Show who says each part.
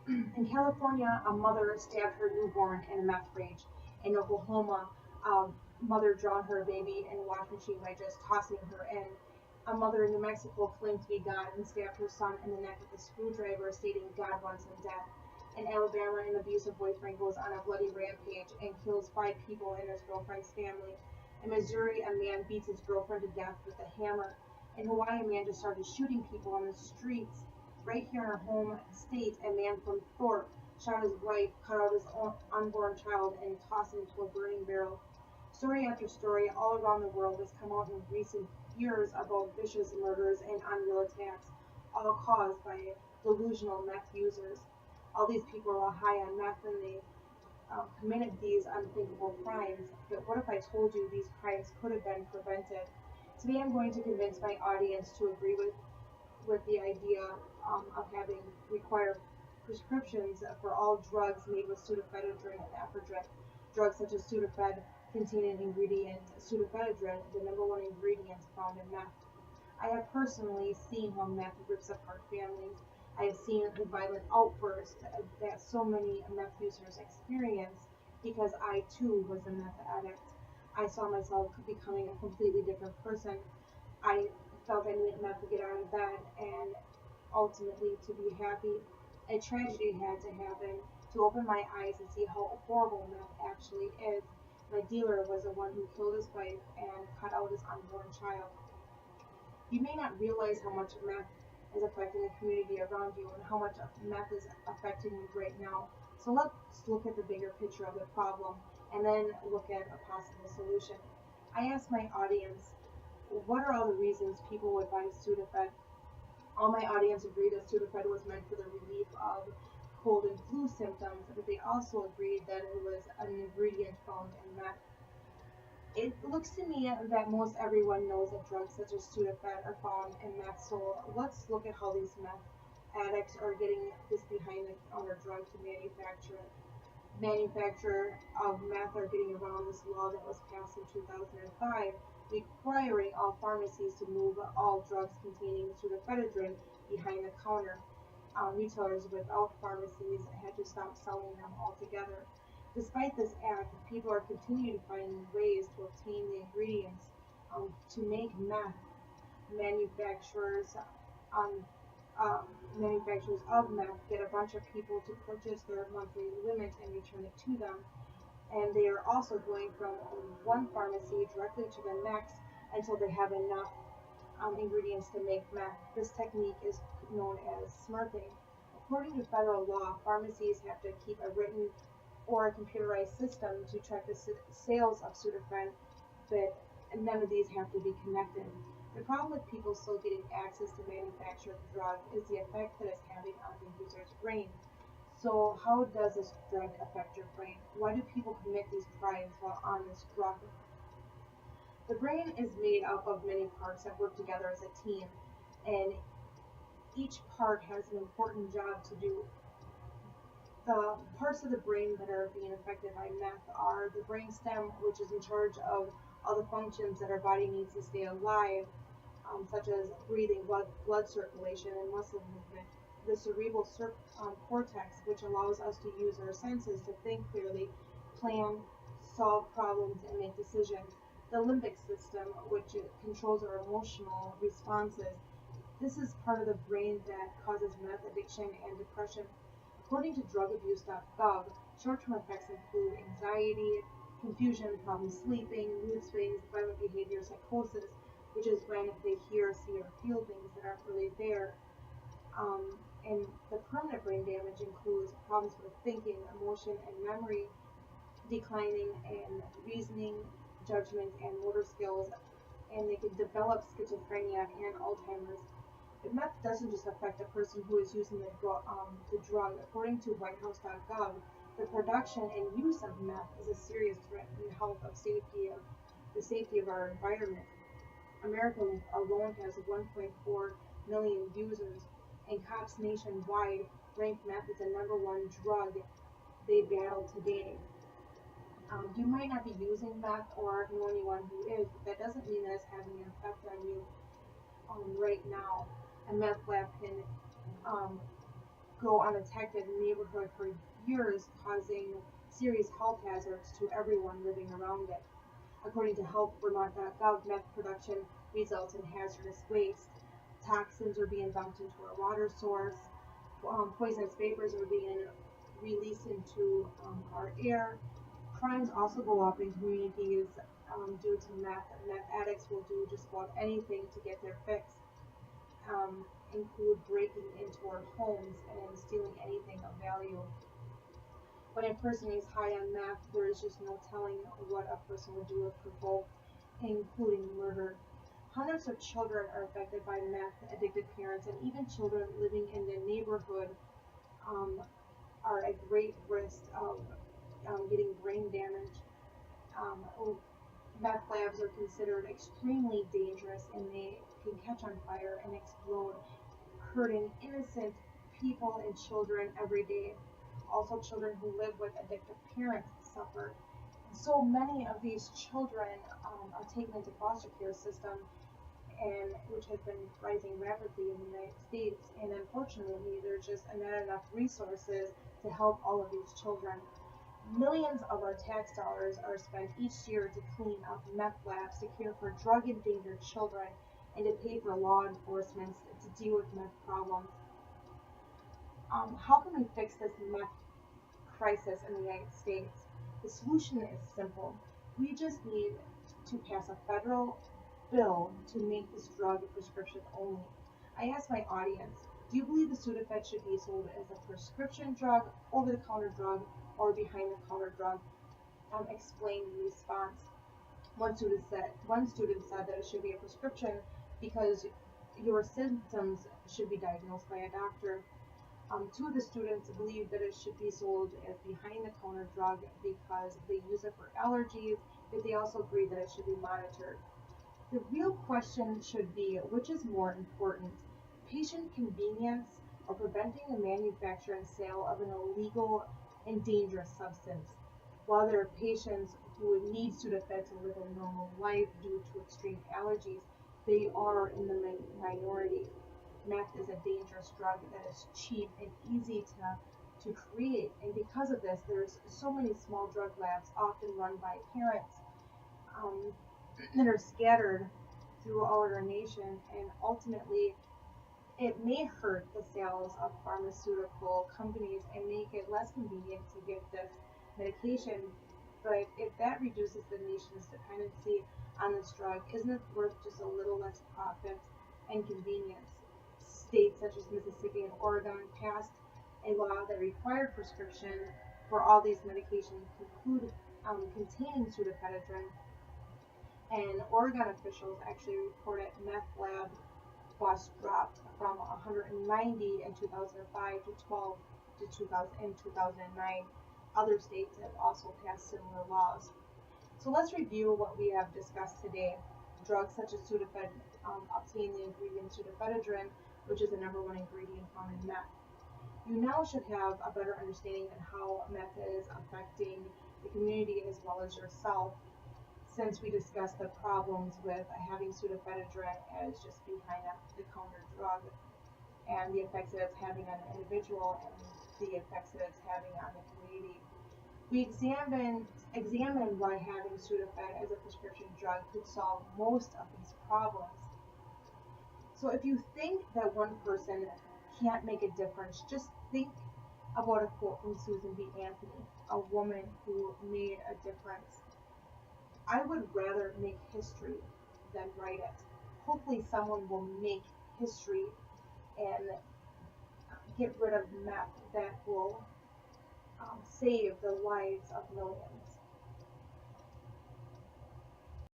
Speaker 1: In California, a mother stabbed her newborn in a meth rage. In Oklahoma, a mother drowned her baby in a washing machine by just tossing her in. A mother in New Mexico claimed to be God and stabbed her son in the neck with a screwdriver, stating God wants him dead. In Alabama, an abusive boyfriend goes on a bloody rampage and kills 5 people in his girlfriend's family. In Missouri, a man beats his girlfriend to death with a hammer. In Hawaii, a man just started shooting people on the streets. Right here in our home state, a man from Thorpe shot his wife, cut out his unborn child, and tossed him into a burning barrel. Story after story all around the world has come out in recent years about vicious murders and unreal attacks, all caused by delusional meth users. All these people are high on meth and they committed these unthinkable crimes. But what if I told you these crimes could have been prevented? Today I'm going to convince my audience to agree with the idea of having required prescriptions for all drugs made with pseudoephedrine and ephedrine. Drugs such as Sudafed contain an ingredient, pseudoephedrine, the number one ingredient found in meth. I have personally seen how meth rips apart families. I have seen the violent outburst that so many meth users experience because I too was a meth addict. I saw myself becoming a completely different person. I felt I needed meth to get out of bed and ultimately to be happy. A tragedy had to happen to open my eyes and see how horrible meth actually is. My dealer was the one who killed his wife and cut out his unborn child. You may not realize how much meth is affecting the community around you and how much meth is affecting you right now. So let's look at the bigger picture of the problem and then look at a possible solution. I asked my audience, what are all the reasons people would buy Sudafed? All my audience agreed that Sudafed was meant for the relief of cold and flu symptoms, but they also agreed that it was an ingredient found in meth. It looks to me that most everyone knows that drugs such as Sudafed are found in meth, so let's look at how these meth addicts are getting this behind the counter drug to manufacture it. Manufacturer of meth are getting around this law that was passed in 2005, requiring all pharmacies to move all drugs containing pseudoephedrine behind the counter. Retailers without pharmacies had to stop selling them altogether. Despite this act, people are continuing to find ways to obtain the ingredients to make meth. Manufacturers um, um, manufacturers of meth get a bunch of people to purchase their monthly limit and return it to them. And they are also going from one pharmacy directly to the next until they have enough ingredients to make meth. This technique is known as smurfing. According to federal law, pharmacies have to keep a written or a computerized system to track the sales of Sudafed, but none of these have to be connected. The problem with people still getting access to manufacture the drug is the effect that it's having on the user's brain. So how does this drug affect your brain? Why do people commit these crimes while on this drug? The brain is made up of many parts that work together as a team, and each part has an important job to do. The parts of the brain that are being affected by meth are the brain stem, which is in charge of all the functions that our body needs to stay alive, such as breathing, blood circulation, and muscle movement. The cerebral cortex, which allows us to use our senses to think clearly, plan, solve problems, and make decisions. The limbic system, which controls our emotional responses. This is part of the brain that causes meth addiction and depression. According to drugabuse.gov, short-term effects include anxiety, confusion, problems sleeping, mood swings, violent behavior, psychosis, which is when they hear, see, or feel things that aren't really there. And the permanent brain damage includes problems with thinking, emotion, and memory, declining in reasoning, judgment, and motor skills, and they can develop schizophrenia and Alzheimer's. But meth doesn't just affect a person who is using the drug. According to WhiteHouse.gov, the production and use of meth is a serious threat to the health of the safety of our environment. America alone has 1.4 million users, and cops nationwide rank meth as the number one drug they battle today. You might not be using meth or know anyone who is, but that doesn't mean that it's having an effect on you right now. A meth lab can um, go undetected in the neighborhood for years, causing serious health hazards to everyone living around it. According to healthvermont.gov, meth production results in hazardous waste. Toxins are being dumped into our water source. Poisonous vapors are being released into our air. Crimes also go up in communities due to meth. Meth addicts will do just about anything to get their fix, include breaking into our homes and stealing anything of value. When a person is high on meth, there is just no telling what a person would do if provoked, including murder. Hundreds of children are affected by meth addicted parents, and even children living in the neighborhood are at great risk of getting brain damage. Um, Meth labs are considered extremely dangerous, and they can catch on fire and explode, hurting innocent people and children every day. Also, children who live with addictive parents suffer. And so many of these children are taken into foster care system, and which has been rising rapidly in the United States. And unfortunately, there's just not enough resources to help all of these children. Millions of our tax dollars are spent each year to clean up meth labs, to care for drug-endangered children, and to pay for law enforcement to deal with meth problems. How can we fix this meth crisis in the United States? The solution is simple. We just need to pass a federal bill to make this drug prescription only. I asked my audience, do you believe the Sudafed should be sold as a prescription drug, over-the-counter drug, or behind-the-counter drug? Explain the response. One student said that it should be a prescription because your symptoms should be diagnosed by a doctor. Two of the students believe that it should be sold as behind-the-counter drug because they use it for allergies, but they also agree that it should be monitored. The real question should be, which is more important, patient convenience or preventing the manufacture and sale of an illegal and dangerous substance? While there are patients who would need Sudafed to live a normal life due to extreme allergies, they are in the minority. Meth is a dangerous drug that is cheap and easy to create, and because of this, there's so many small drug labs, often run by parents, that are scattered throughout our nation, and ultimately it may hurt the sales of pharmaceutical companies and make it less convenient to get this medication. But if that reduces the nation's dependency on this drug, isn't it worth just a little less profit and convenience? States such as Mississippi and Oregon passed a law that required prescription for all these medications containing pseudoephedrine, and Oregon officials actually reported meth lab costs dropped from 190 in 2005 to 12 in 2009. Other states have also passed similar laws. So let's review what we have discussed today. Drugs such as Sudafed obtain the ingredient pseudoephedrine, which is the #1 ingredient found in meth. You now should have a better understanding of how meth is affecting the community as well as yourself, since we discussed the problems with having pseudoephedrine as just behind-the-counter drug, and the effects that it's having on the individual and the effects that it's having on the community. We examined why having Sudafed as a prescription drug could solve most of these problems. So if you think that one person can't make a difference, just think about a quote from Susan B. Anthony, a woman who made a difference. I would rather make history than write it. Hopefully someone will make history and get rid of meth that will save the lives of millions.